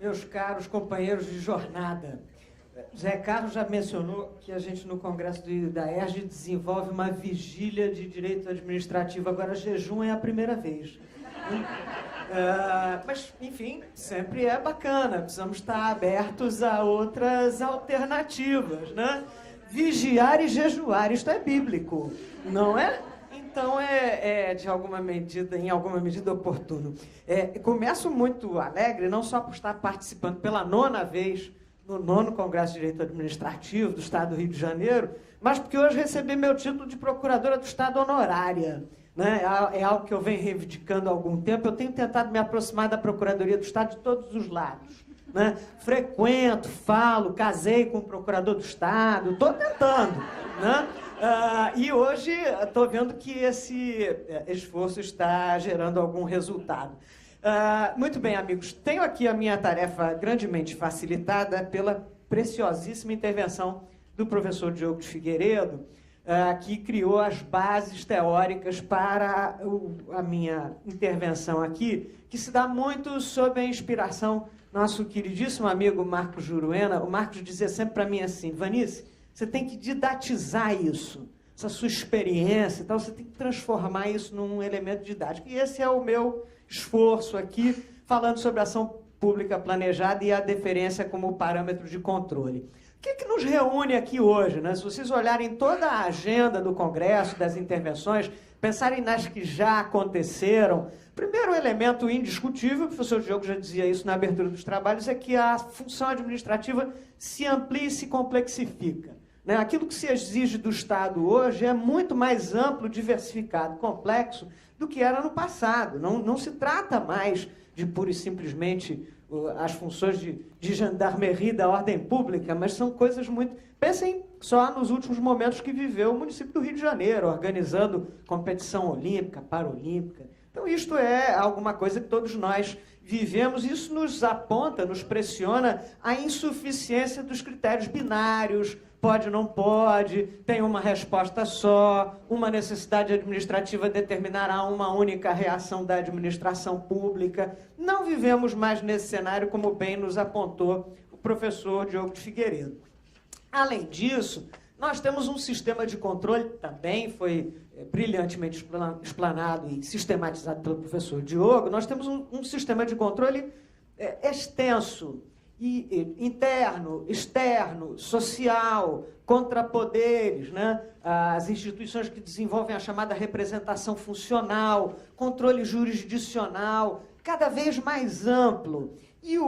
Meus caros companheiros de jornada, Zé Carlos já mencionou que a gente no Congresso da ERJ desenvolve uma vigília de direito administrativo, agora jejum é a primeira vez. Mas, enfim, sempre é bacana, precisamos estar abertos a outras alternativas, né? Vigiar e jejuar, isto é bíblico, não é? Então de alguma medida, em alguma medida oportuno. Começo muito alegre, não só por estar participando pela 9ª vez no 9º Congresso de Direito Administrativo do Estado do Rio de Janeiro, mas porque hoje recebi meu título de procuradora do Estado honorária. Né? É algo que eu venho reivindicando há algum tempo. Eu tenho tentado me aproximar da Procuradoria do Estado de todos os lados. Né? Frequento, falo, casei com o procurador do Estado, estou tentando. Né? E hoje estou vendo que esse esforço está gerando algum resultado. Muito bem, amigos. Tenho aqui a minha tarefa grandemente facilitada pela preciosíssima intervenção do professor Diogo de Figueiredo, que criou as bases teóricas para a minha intervenção aqui, que se dá muito sob a inspiração do nosso queridíssimo amigo Marcos Juruena. O Marcos dizia sempre para mim assim: Vanice, você tem que didatizar isso, essa sua experiência e tal, você tem que transformar isso num elemento didático. E esse é o meu esforço aqui, falando sobre ação pública planejada e a deferência como parâmetro de controle. O que nos reúne aqui hoje, né? Se vocês olharem toda a agenda do Congresso, das intervenções, pensarem nas que já aconteceram, primeiro elemento indiscutível, o professor Diogo já dizia isso na abertura dos trabalhos, é que a função administrativa se amplia e se complexifica. Né? Aquilo que se exige do Estado hoje é muito mais amplo, diversificado, complexo do que era no passado. Não se trata mais de pura e simplesmente as funções de gendarmerie da ordem pública, mas são coisas muito... Pensem só nos últimos momentos que viveu o município do Rio de Janeiro, organizando competição olímpica, paralímpica. Então, isto é alguma coisa que todos nós vivemos, e isso nos aponta, nos pressiona a insuficiência dos critérios binários, pode, não pode, tem uma resposta só, uma necessidade administrativa determinará uma única reação da administração pública. Não vivemos mais nesse cenário, como bem nos apontou o professor Diogo de Figueiredo. Além disso, nós temos um sistema de controle, também foi brilhantemente explanado e sistematizado pelo professor Diogo, nós temos um sistema de controle extenso, e interno, externo, social, contra poderes, né? As instituições que desenvolvem a chamada representação funcional, controle jurisdicional, cada vez mais amplo. E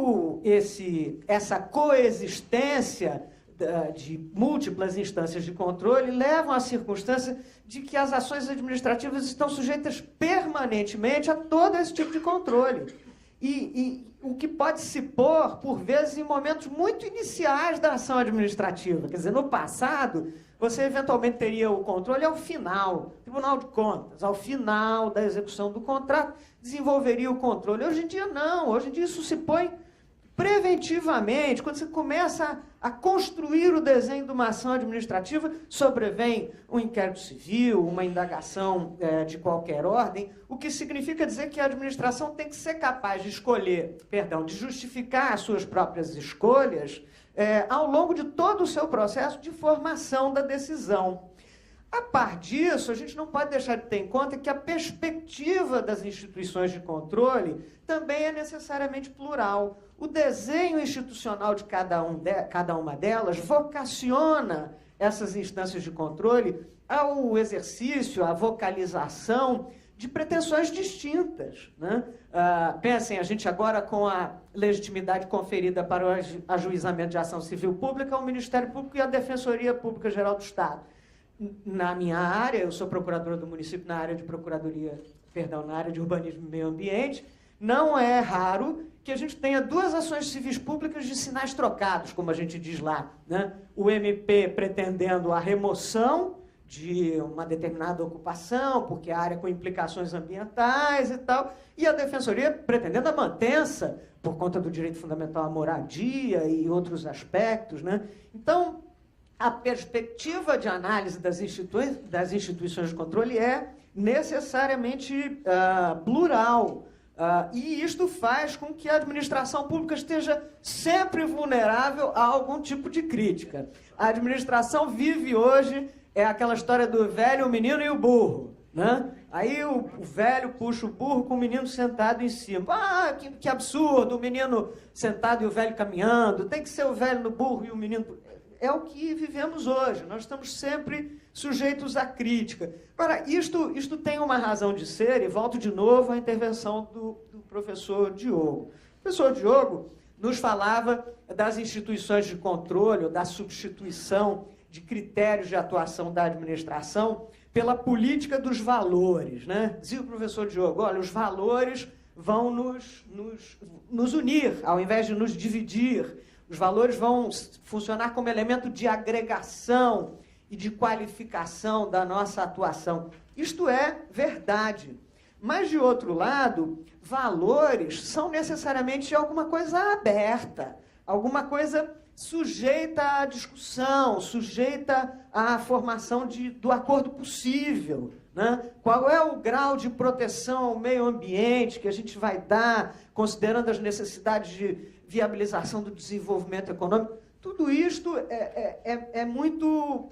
essa coexistência de múltiplas instâncias de controle levam à circunstância de que as ações administrativas estão sujeitas permanentemente a todo esse tipo de controle. E o que pode se pôr, por vezes, em momentos muito iniciais da ação administrativa. Quer dizer, no passado, você eventualmente teria o controle ao final, Tribunal de Contas, ao final da execução do contrato, desenvolveria o controle. Hoje em dia, não. Hoje em dia, isso se põe preventivamente. Quando você começa a construir o desenho de uma ação administrativa, sobrevém um inquérito civil, uma indagação de qualquer ordem, o que significa dizer que a administração tem que ser capaz de de justificar as suas próprias escolhas ao longo de todo o seu processo de formação da decisão. A par disso, a gente não pode deixar de ter em conta que a perspectiva das instituições de controle também é necessariamente plural. O desenho institucional de cada uma delas vocaciona essas instâncias de controle ao exercício, à vocalização de pretensões distintas. Né? Pensem, a gente agora com a legitimidade conferida para o ajuizamento de ação civil pública, o Ministério Público e a Defensoria Pública Geral do Estado. Na minha área, eu sou procuradora do município na área de urbanismo e meio ambiente, não é raro que a gente tenha duas ações civis públicas de sinais trocados, como a gente diz lá, né? O MP pretendendo a remoção de uma determinada ocupação, porque a área com implicações ambientais e tal, e a Defensoria pretendendo a mantença, por conta do direito fundamental à moradia e outros aspectos, né? Então, a perspectiva de análise das instituições de controle é necessariamente plural. E isto faz com que a administração pública esteja sempre vulnerável a algum tipo de crítica. A administração vive hoje, aquela história do velho, o menino e o burro, né? Aí o velho puxa o burro com o menino sentado em cima. Que absurdo, o menino sentado e o velho caminhando. Tem que ser o velho no burro e o menino... É o que vivemos hoje. Nós estamos sempre sujeitos à crítica. Agora, isto tem uma razão de ser, e volto de novo à intervenção do professor Diogo. O professor Diogo nos falava das instituições de controle, da substituição de critérios de atuação da administração pela política dos valores, né? Dizia o professor Diogo, olha, os valores vão nos unir, ao invés de nos dividir. Os valores vão funcionar como elemento de agregação e de qualificação da nossa atuação. Isto é verdade. Mas, de outro lado, valores são necessariamente alguma coisa aberta, alguma coisa sujeita à discussão, sujeita à formação do acordo possível, né? Qual é o grau de proteção ao meio ambiente que a gente vai dar, considerando as necessidades de viabilização do desenvolvimento econômico? Tudo isto é muito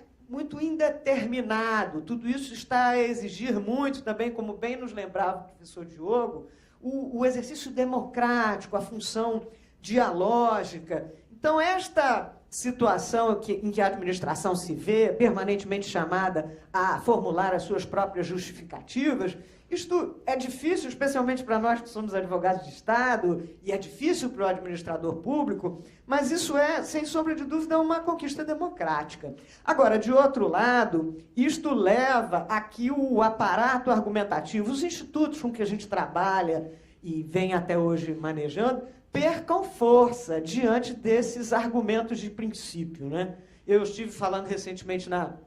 indeterminado, tudo isso está a exigir muito também, como bem nos lembrava o professor Diogo, o exercício democrático, a função dialógica. Então, esta situação em que a administração se vê permanentemente chamada a formular as suas próprias justificativas, isto é difícil, especialmente para nós que somos advogados de Estado, e é difícil para o administrador público, mas isso é, sem sombra de dúvida, uma conquista democrática. Agora, de outro lado, isto leva a que o aparato argumentativo, os institutos com que a gente trabalha e vem até hoje manejando, percam força diante desses argumentos de princípio, né? Eu estive falando recentemente na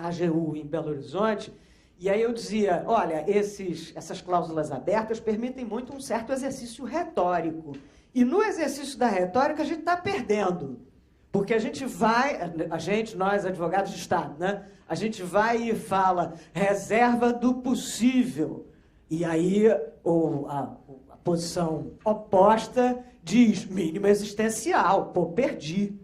AGU, em Belo Horizonte, e aí eu dizia, olha, essas cláusulas abertas permitem muito um certo exercício retórico. E no exercício da retórica a gente está perdendo. Porque nós advogados de Estado, né? A gente vai e fala reserva do possível. E aí a posição oposta diz mínimo existencial. Pô, perdi.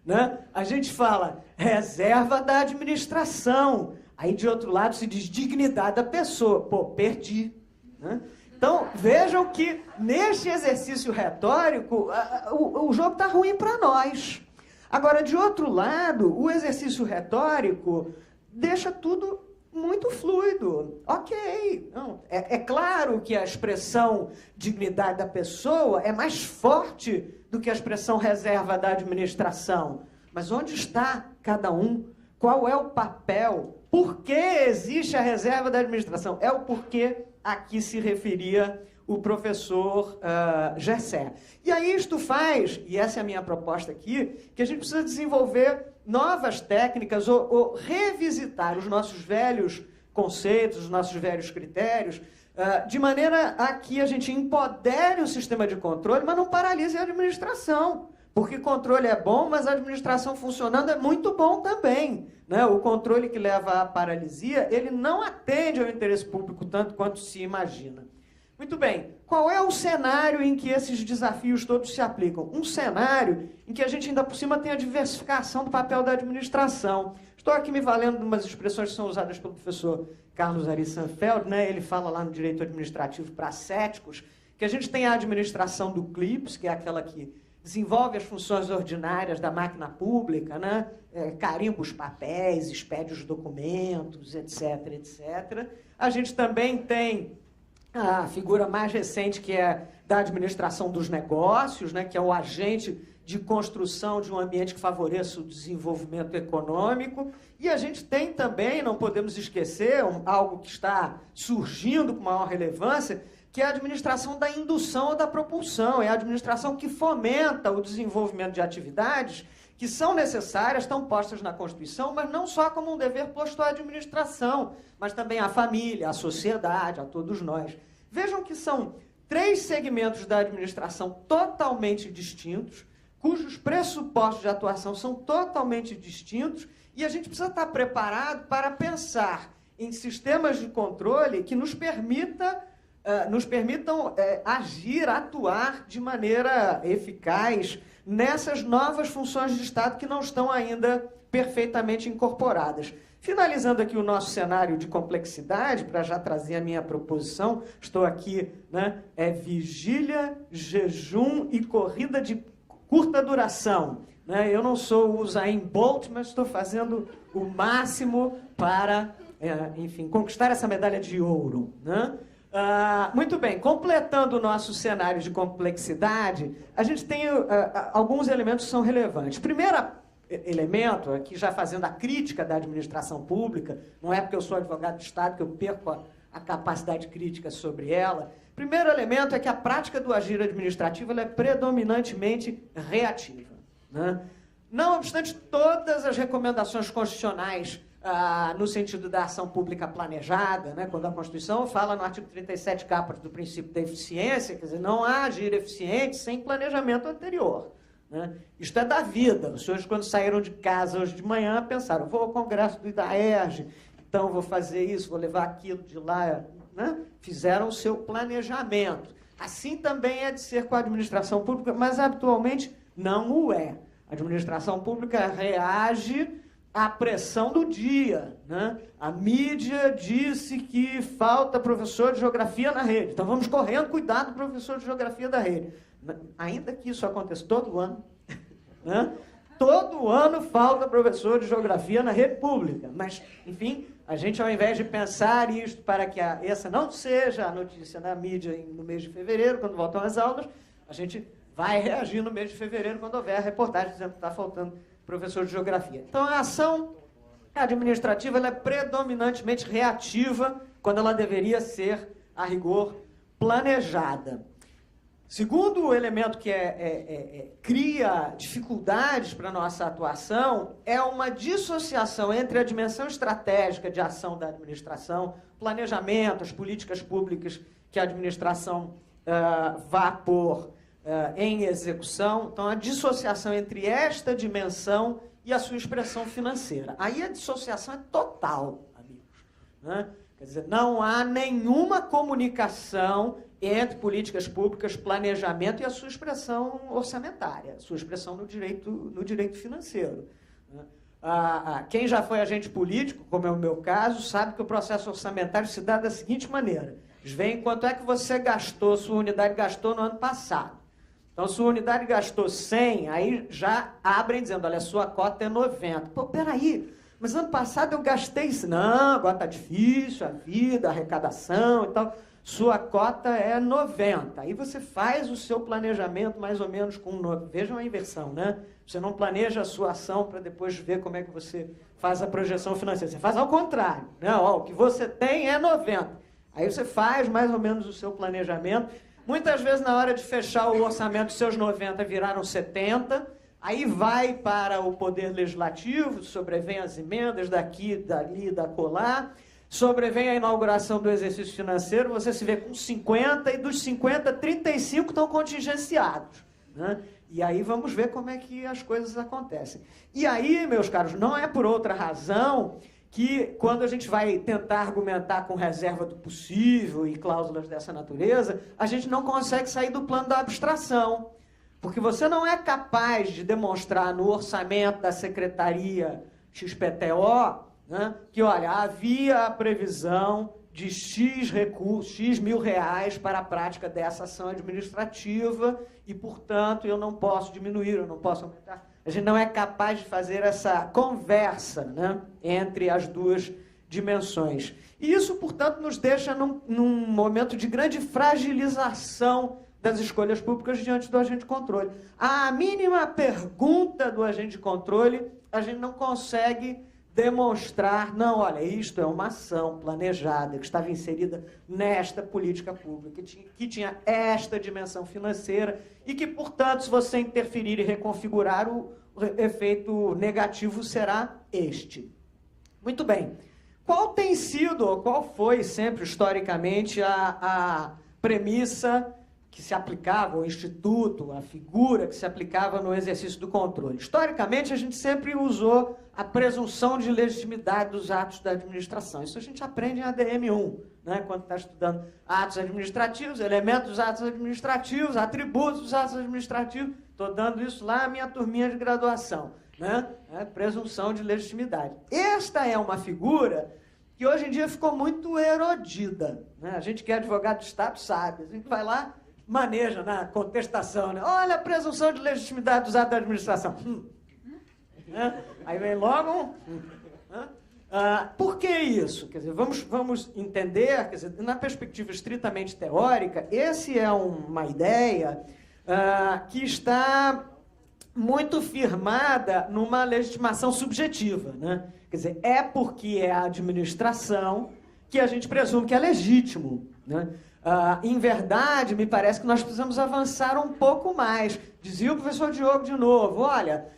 Né? A gente fala reserva da administração. Aí, de outro lado, se diz dignidade da pessoa. Pô, perdi. Né? Então, vejam que, neste exercício retórico, o jogo está ruim para nós. Agora, de outro lado, o exercício retórico deixa tudo muito fluido. Ok. Não, é claro que a expressão dignidade da pessoa é mais forte do que a expressão reserva da administração. Mas onde está cada um? Qual é o papel? Por que existe a reserva da administração? É o porquê a que se referia o professor Gessé. E aí isto faz, e essa é a minha proposta aqui, que a gente precisa desenvolver novas técnicas ou revisitar os nossos velhos conceitos, os nossos velhos critérios, de maneira a que a gente empodere o sistema de controle, mas não paralise a administração. Porque controle é bom, mas a administração funcionando é muito bom também. Né? O controle que leva à paralisia, ele não atende ao interesse público tanto quanto se imagina. Muito bem, qual é o cenário em que esses desafios todos se aplicam? Um cenário em que a gente ainda por cima tem a diversificação do papel da administração. Estou aqui me valendo de umas expressões que são usadas pelo professor Carlos Ari Sanfeld, né? Ele fala lá no Direito Administrativo para Céticos, que a gente tem a administração do CLIPS, que é aquela que desenvolve as funções ordinárias da máquina pública, né? Carimba os papéis, expede os documentos, etc, etc. A gente também tem a figura mais recente, que é da administração dos negócios, né? Que é o agente de construção de um ambiente que favoreça o desenvolvimento econômico. E a gente tem também, não podemos esquecer, algo que está surgindo com maior relevância, que é a administração da indução ou da propulsão. É a administração que fomenta o desenvolvimento de atividades que são necessárias, estão postas na Constituição, mas não só como um dever posto à administração, mas também à família, à sociedade, a todos nós. Vejam que são 3 segmentos da administração totalmente distintos, cujos pressupostos de atuação são totalmente distintos, e a gente precisa estar preparado para pensar em sistemas de controle que nos permita nos permitam agir, atuar de maneira eficaz nessas novas funções de Estado que não estão ainda perfeitamente incorporadas. Finalizando aqui o nosso cenário de complexidade, para já trazer a minha proposição, estou aqui, né, vigília, jejum e corrida de curta duração. Né? Eu não sou o Usain Bolt, mas estou fazendo o máximo para, enfim, conquistar essa medalha de ouro. Né? Muito bem, completando o nosso cenário de complexidade, a gente tem alguns elementos que são relevantes. Primeiro elemento, aqui já fazendo a crítica da administração pública, não é porque eu sou advogado de Estado que eu perco a capacidade crítica sobre ela. Primeiro elemento é que a prática do agir administrativo ela é predominantemente reativa. Né? Não obstante todas as recomendações constitucionais no sentido da ação pública planejada, né? Quando a Constituição fala no artigo 37 caput do princípio da eficiência, quer dizer, não há agir eficiente sem planejamento anterior. Né? Isto é da vida. Os senhores, quando saíram de casa hoje de manhã, pensaram, vou ao congresso do IDAERJ, então vou fazer isso, vou levar aquilo de lá. Né? Fizeram o seu planejamento. Assim também é de ser com a administração pública, mas habitualmente não o é. A administração pública reage à pressão do dia. Né? A mídia disse que falta professor de geografia na rede, então vamos correndo cuidar do professor de geografia da rede. Ainda que isso aconteça todo ano, né? Todo ano falta professor de geografia na rede pública. Mas, enfim, a gente, ao invés de pensar isto para que essa não seja a notícia na mídia no mês de fevereiro, quando voltam as aulas, a gente vai reagir no mês de fevereiro, quando houver a reportagem dizendo que está faltando professor de geografia. Então, a ação administrativa ela é predominantemente reativa, quando ela deveria ser, a rigor, planejada. Segundo elemento que cria dificuldades para a nossa atuação é uma dissociação entre a dimensão estratégica de ação da administração, planejamento, as políticas públicas que a administração vá pôr em execução. Então, a dissociação entre esta dimensão e a sua expressão financeira. Aí a dissociação é total, amigos. Né? Quer dizer, não há nenhuma comunicação entre políticas públicas, planejamento e a sua expressão orçamentária, a sua expressão no direito financeiro. Quem já foi agente político, como é o meu caso, sabe que o processo orçamentário se dá da seguinte maneira. Eles veem quanto é que você gastou, sua unidade gastou no ano passado. Então, sua unidade gastou 100, aí já abrem dizendo, olha, a sua cota é 90. Pô, peraí, mas ano passado eu gastei isso. Não, agora está difícil a vida, a arrecadação e tal. Sua cota é 90. Aí você faz o seu planejamento mais ou menos com... Vejam a inversão, né? Você não planeja a sua ação para depois ver como é que você faz a projeção financeira. Você faz ao contrário. Né? Ó, o que você tem é 90. Aí você faz mais ou menos o seu planejamento. Muitas vezes, na hora de fechar o orçamento, seus 90 viraram 70. Aí vai para o Poder Legislativo, sobrevém as emendas daqui, dali, da colar. Sobrevém a inauguração do exercício financeiro, você se vê com 50 e dos 50, 35 estão contingenciados. Né? E aí vamos ver como é que as coisas acontecem. E aí, meus caros, não é por outra razão que quando a gente vai tentar argumentar com reserva do possível e cláusulas dessa natureza, a gente não consegue sair do plano da abstração. Porque você não é capaz de demonstrar no orçamento da Secretaria XPTO, né, que, olha, havia a previsão de X recursos, X mil reais para a prática dessa ação administrativa e, portanto, eu não posso diminuir, eu não posso aumentar. A gente não é capaz de fazer essa conversa, né, entre as duas dimensões. E isso, portanto, nos deixa num momento de grande fragilização das escolhas públicas diante do agente de controle. A mínima pergunta do agente de controle, a gente não consegue demonstrar, não, olha, isto é uma ação planejada, que estava inserida nesta política pública, que tinha esta dimensão financeira e que, portanto, se você interferir e reconfigurar, o efeito negativo será este. Muito bem. Qual tem sido, ou qual foi sempre, historicamente, a premissa que se aplicava, o instituto, a figura que se aplicava no exercício do controle. Historicamente, a gente sempre usou a presunção de legitimidade dos atos da administração. Isso a gente aprende em ADM 1, né? Quando está estudando atos administrativos, elementos dos atos administrativos, atributos dos atos administrativos. Estou dando isso lá na minha turminha de graduação, né? Presunção de legitimidade. Esta é uma figura que hoje em dia ficou muito erodida, né? A gente que é advogado de Estado sabe. A gente vai lá, maneja na contestação, né? Olha a presunção de legitimidade dos atos da administração. Né? Aí vem logo por que isso? Quer dizer, vamos entender, quer dizer, na perspectiva estritamente teórica, esse é uma ideia que está muito firmada numa legitimação subjetiva, né? Quer dizer, é porque é a administração que a gente presume que é legítimo, né? Em verdade, me parece que nós precisamos avançar um pouco mais. Dizia o professor Diogo de novo, olha,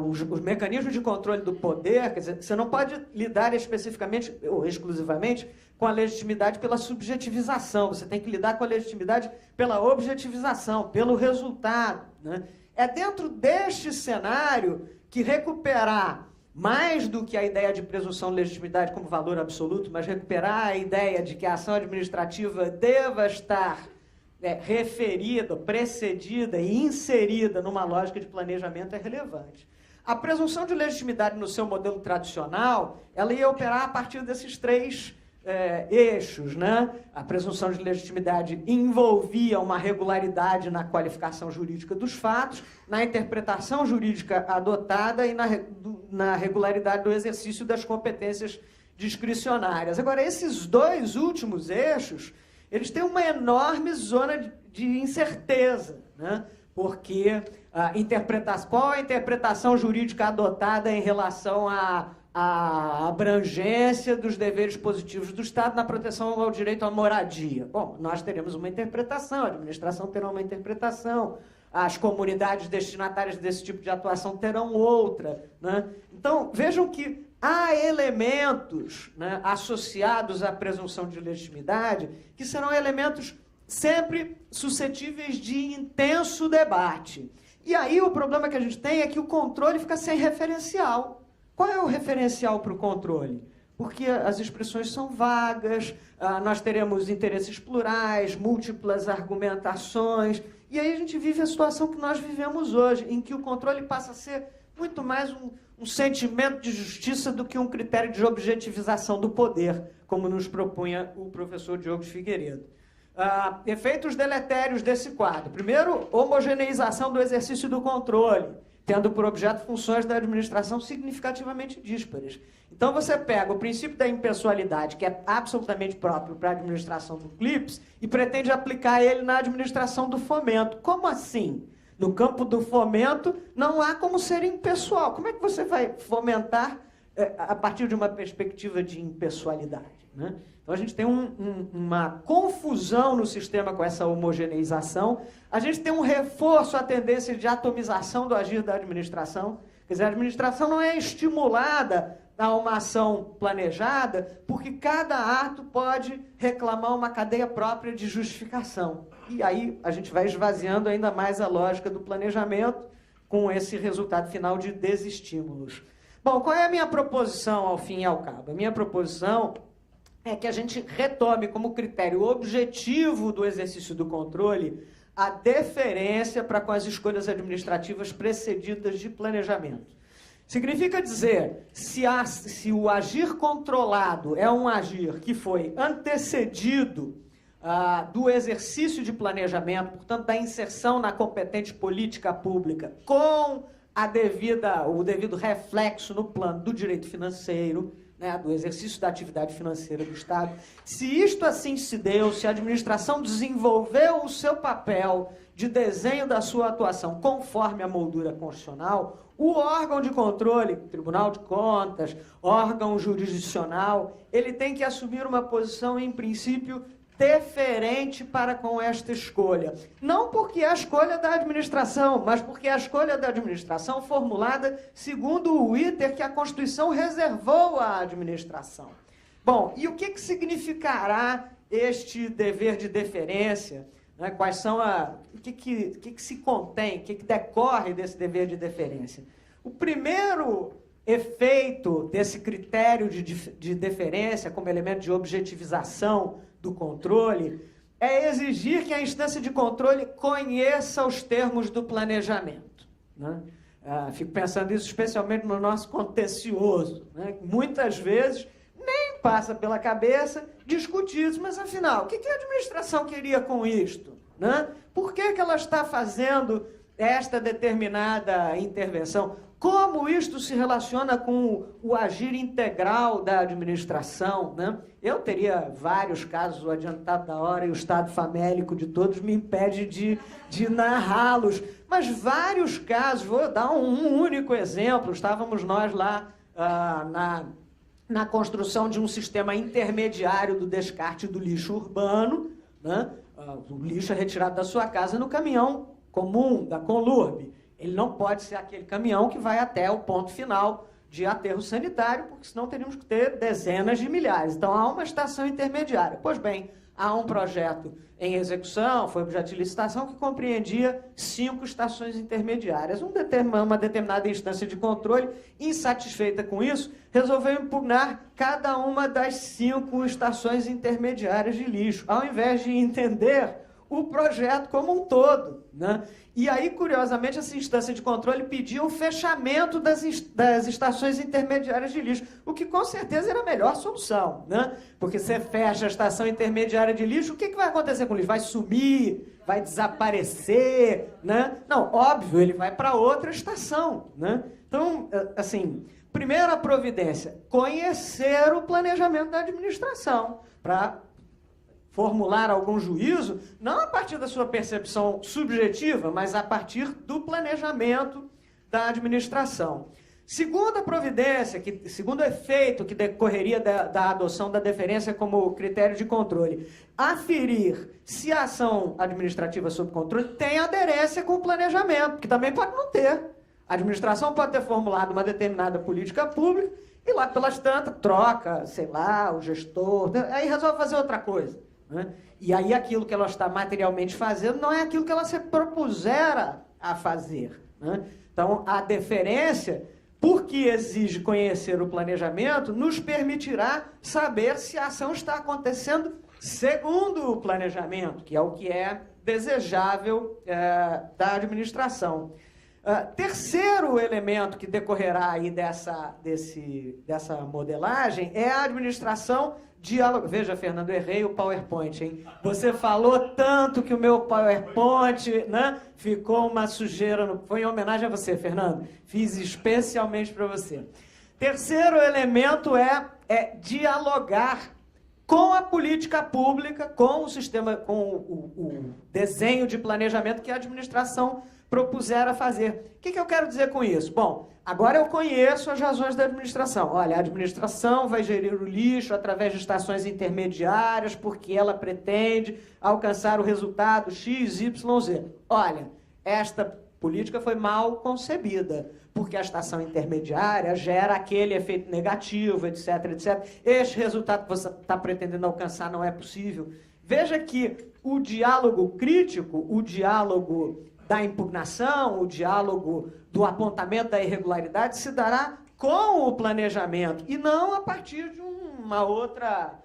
os mecanismos de controle do poder, quer dizer, você não pode lidar especificamente ou exclusivamente com a legitimidade pela subjetivização, você tem que lidar com a legitimidade pela objetivização, pelo resultado, né? É dentro deste cenário que recuperar mais do que a ideia de presunção de legitimidade como valor absoluto, mas recuperar a ideia de que a ação administrativa deva estar referida, precedida e inserida numa lógica de planejamento é relevante. A presunção de legitimidade no seu modelo tradicional, ela ia operar a partir desses três eixos, né? A presunção de legitimidade envolvia uma regularidade na qualificação jurídica dos fatos, na interpretação jurídica adotada e na regularidade do exercício das competências discricionárias. Agora, esses dois últimos eixos, eles têm uma enorme zona de incerteza, né? Porque qual a interpretação jurídica adotada em relação à abrangência dos deveres positivos do Estado na proteção ao direito à moradia? Bom, nós teremos uma interpretação, a administração terá uma interpretação, as comunidades destinatárias desse tipo de atuação terão outra, né? Então, vejam que há elementos, né, associados à presunção de legitimidade que serão elementos sempre suscetíveis de intenso debate. E aí o problema que a gente tem é que o controle fica sem referencial. Qual é o referencial para o controle? Porque as expressões são vagas, nós teremos interesses plurais, múltiplas argumentações, e aí a gente vive a situação que nós vivemos hoje, em que o controle passa a ser muito mais um sentimento de justiça do que um critério de objetivização do poder, como nos propunha o professor Diogo de Figueiredo. Efeitos deletérios desse quadro. Primeiro, homogeneização do exercício do controle, tendo por objeto funções da administração significativamente díspares. Então, você pega o princípio da impessoalidade, que é absolutamente próprio para a administração do CLIPS, e pretende aplicar ele na administração do fomento. Como assim? No campo do fomento, não há como ser impessoal. Como é que você vai fomentar a partir de uma perspectiva de impessoalidade, né? Então, a gente tem uma confusão no sistema com essa homogeneização. A gente tem um reforço à tendência de atomização do agir da administração. Quer dizer, a administração não é estimulada a uma ação planejada, porque cada ato pode reclamar uma cadeia própria de justificação. E aí a gente vai esvaziando ainda mais a lógica do planejamento com esse resultado final de desestímulos. Bom, qual é a minha proposição ao fim e ao cabo? A minha proposição é que a gente retome como critério objetivo do exercício do controle a deferência para com as escolhas administrativas precedidas de planejamento. Significa dizer, se o agir controlado é um agir que foi antecedido do exercício de planejamento, portanto, da inserção na competente política pública, com o devido reflexo no plano do direito financeiro, né, do exercício da atividade financeira do Estado. Se isto assim se deu, se a administração desenvolveu o seu papel de desenho da sua atuação conforme a moldura constitucional, o órgão de controle, Tribunal de Contas, órgão jurisdicional, ele tem que assumir uma posição, em princípio, deferente para com esta escolha. Não porque é a escolha da administração, mas porque é a escolha da administração formulada segundo o iter que a Constituição reservou à administração. Bom, e o que significará este dever de deferência né? Quais são o que se contém, o que decorre desse dever de deferência. O primeiro efeito desse critério de deferência como elemento de objetivização do controle é exigir que a instância de controle conheça os termos do planejamento, né? Fico pensando isso especialmente no nosso contencioso, né? Muitas vezes nem passa pela cabeça discutir isso, mas afinal, o que a administração queria com isto, né? Por que ela está fazendo esta determinada intervenção? Como isto se relaciona com o agir integral da administração, né? Eu teria vários casos, o adiantado da hora e o estado famélico de todos me impede de narrá-los, mas vários casos, vou dar um único exemplo. Estávamos nós lá na construção de um sistema intermediário do descarte do lixo urbano, né? O lixo é retirado da sua casa no caminhão comum, da Conlurb. Ele não pode ser aquele caminhão que vai até o ponto final de aterro sanitário, porque senão teríamos que ter dezenas de milhares. Então, há uma estação intermediária. Pois bem, há um projeto em execução, foi objeto de licitação, que compreendia 5 estações intermediárias. Uma determinada instância de controle, insatisfeita com isso, resolveu impugnar cada uma das 5 estações intermediárias de lixo, ao invés de entender o projeto como um todo, né? E aí, curiosamente, essa instância de controle pediu o fechamento das estações intermediárias de lixo, o que com certeza era a melhor solução, né? Porque você fecha a estação intermediária de lixo, o que vai acontecer com o lixo? Vai sumir? Vai desaparecer? Né? Não, óbvio, ele vai para outra estação, né? Então, assim, primeira providência, conhecer o planejamento da administração, para formular algum juízo, não a partir da sua percepção subjetiva, mas a partir do planejamento da administração. Segunda providência, segundo efeito que decorreria da adoção da deferência como critério de controle, aferir se a ação administrativa sob controle tem aderência com o planejamento, que também pode não ter. A administração pode ter formulado uma determinada política pública e lá pelas tantas troca, sei lá, o gestor, aí resolve fazer outra coisa, né? E aí aquilo que ela está materialmente fazendo não é aquilo que ela se propusera a fazer, né? Então, a deferência, porque exige conhecer o planejamento, nos permitirá saber se a ação está acontecendo segundo o planejamento, que é o que é desejável da administração. Terceiro elemento que decorrerá aí dessa modelagem é a administração diálogo. Veja, Fernando, errei o PowerPoint, hein? Você falou tanto que o meu PowerPoint, né, ficou uma sujeira. Foi em homenagem a você, Fernando. Fiz especialmente para você. Terceiro elemento é dialogar com a política pública, com o sistema, com o desenho de planejamento que a administração propusera fazer. O que eu quero dizer com isso? Bom, agora eu conheço as razões da administração. Olha, a administração vai gerir o lixo através de estações intermediárias porque ela pretende alcançar o resultado X, Y, Z. Olha, esta política foi mal concebida, porque a estação intermediária gera aquele efeito negativo, etc, etc. Este resultado que você está pretendendo alcançar não é possível. Veja que o diálogo crítico, o diálogo da impugnação, o diálogo do apontamento da irregularidade se dará com o planejamento e não a partir de uma outra,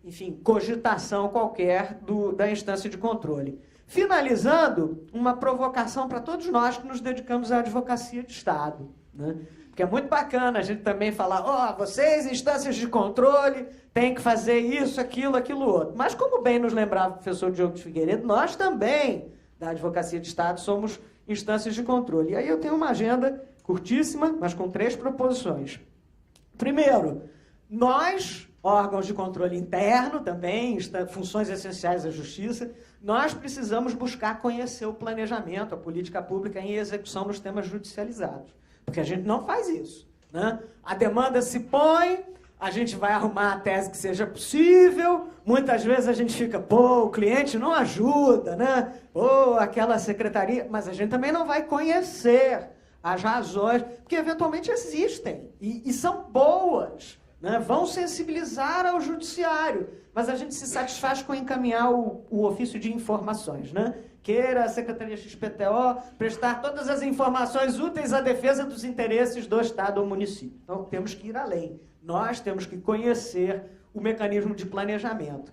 enfim, cogitação qualquer da instância de controle. Finalizando, uma provocação para todos nós que nos dedicamos à advocacia de Estado, né? Porque é muito bacana a gente também falar, vocês, instâncias de controle, têm que fazer isso, aquilo outro. Mas como bem nos lembrava o professor Diogo de Figueiredo, nós também, da Advocacia de Estado, somos instâncias de controle. E aí eu tenho uma agenda curtíssima, mas com 3 proposições. Primeiro, nós, órgãos de controle interno também, funções essenciais da justiça, nós precisamos buscar conhecer o planejamento, a política pública em execução nos temas judicializados. Porque a gente não faz isso, né? A demanda se põe, a gente vai arrumar a tese que seja possível, muitas vezes a gente fica, o cliente não ajuda, né? Aquela secretaria, mas a gente também não vai conhecer as razões, porque eventualmente existem, e são boas, né? Vão sensibilizar ao judiciário, mas a gente se satisfaz com encaminhar o ofício de informações, né? Queira a Secretaria XPTO prestar todas as informações úteis à defesa dos interesses do Estado ou município. Então, temos que ir além. Nós temos que conhecer o mecanismo de planejamento.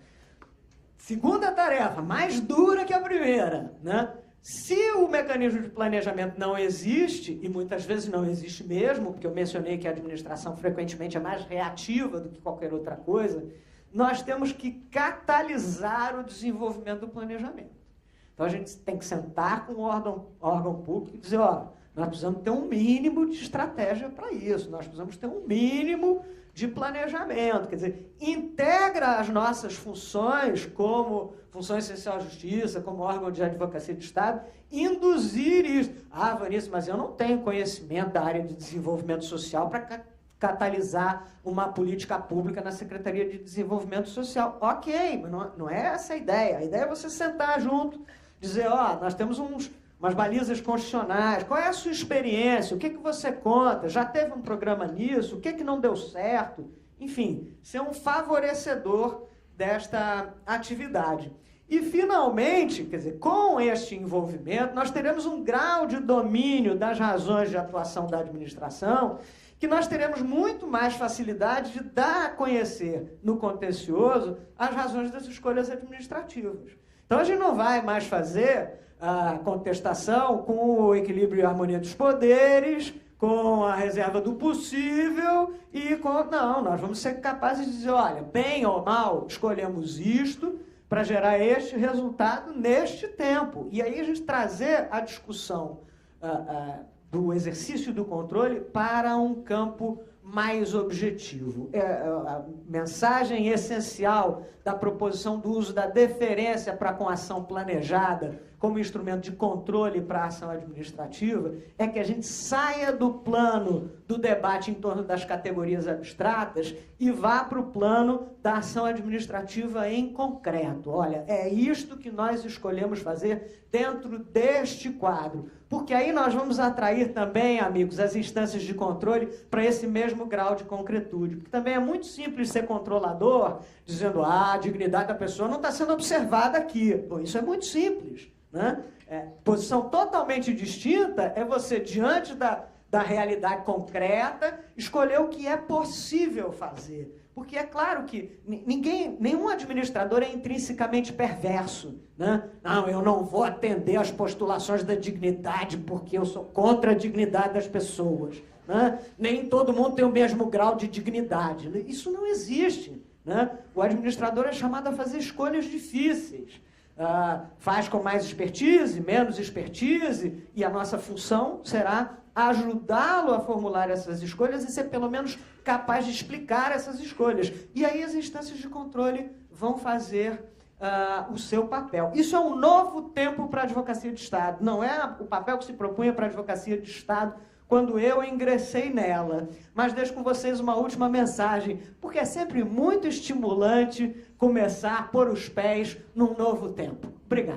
Segunda tarefa, mais dura que a primeira, né? Se o mecanismo de planejamento não existe, e muitas vezes não existe mesmo, porque eu mencionei que a administração frequentemente é mais reativa do que qualquer outra coisa, nós temos que catalisar o desenvolvimento do planejamento. Então a gente tem que sentar com o órgão público e dizer, ó, nós precisamos ter um mínimo de estratégia para isso, nós precisamos ter um mínimo de planejamento, quer dizer, integra as nossas funções como função essencial à justiça, como órgão de advocacia de Estado, induzir isso. Ah, Vanessa, mas eu não tenho conhecimento da área de desenvolvimento social para catalisar uma política pública na Secretaria de Desenvolvimento Social. Ok, mas não é essa a ideia. A ideia é você sentar junto, dizer, ó, nós temos umas balizas constitucionais, qual é a sua experiência, o que você conta, já teve um programa nisso, o que não deu certo, enfim, ser um favorecedor desta atividade. E, finalmente, quer dizer, com este envolvimento, nós teremos um grau de domínio das razões de atuação da administração que nós teremos muito mais facilidade de dar a conhecer no contencioso as razões das escolhas administrativas. Então, a gente não vai mais fazer a contestação com o equilíbrio e a harmonia dos poderes, com a reserva do possível e com... Não, nós vamos ser capazes de dizer, olha, bem ou mal, escolhemos isto para gerar este resultado neste tempo. E aí a gente trazer a discussão do exercício do controle para um campo mais objetivo. A mensagem essencial da proposição do uso da deferência para com a ação planejada como instrumento de controle para a ação administrativa é que a gente saia do plano do debate em torno das categorias abstratas e vá para o plano da ação administrativa em concreto. Olha, é isto que nós escolhemos fazer dentro deste quadro, porque aí nós vamos atrair também, amigos, as instâncias de controle para esse mesmo grau de concretude, porque também é muito simples ser controlador, dizendo, a dignidade da pessoa não está sendo observada aqui. Bom, isso é muito simples, né? Posição totalmente distinta é você, diante da realidade concreta, escolher o que é possível fazer. Porque é claro que nenhum administrador é intrinsecamente perverso, né? Não, eu não vou atender às postulações da dignidade porque eu sou contra a dignidade das pessoas, né? Nem todo mundo tem o mesmo grau de dignidade. Isso não existe, né? O administrador é chamado a fazer escolhas difíceis. Faz com mais expertise, menos expertise, e a nossa função será ajudá-lo a formular essas escolhas e ser pelo menos capaz de explicar essas escolhas. E aí as instâncias de controle vão fazer o seu papel. Isso é um novo tempo para a advocacia de Estado. Não é o papel que se propunha para a advocacia de Estado quando eu ingressei nela. Mas deixo com vocês uma última mensagem, porque é sempre muito estimulante começar a pôr os pés num novo tempo. Obrigado.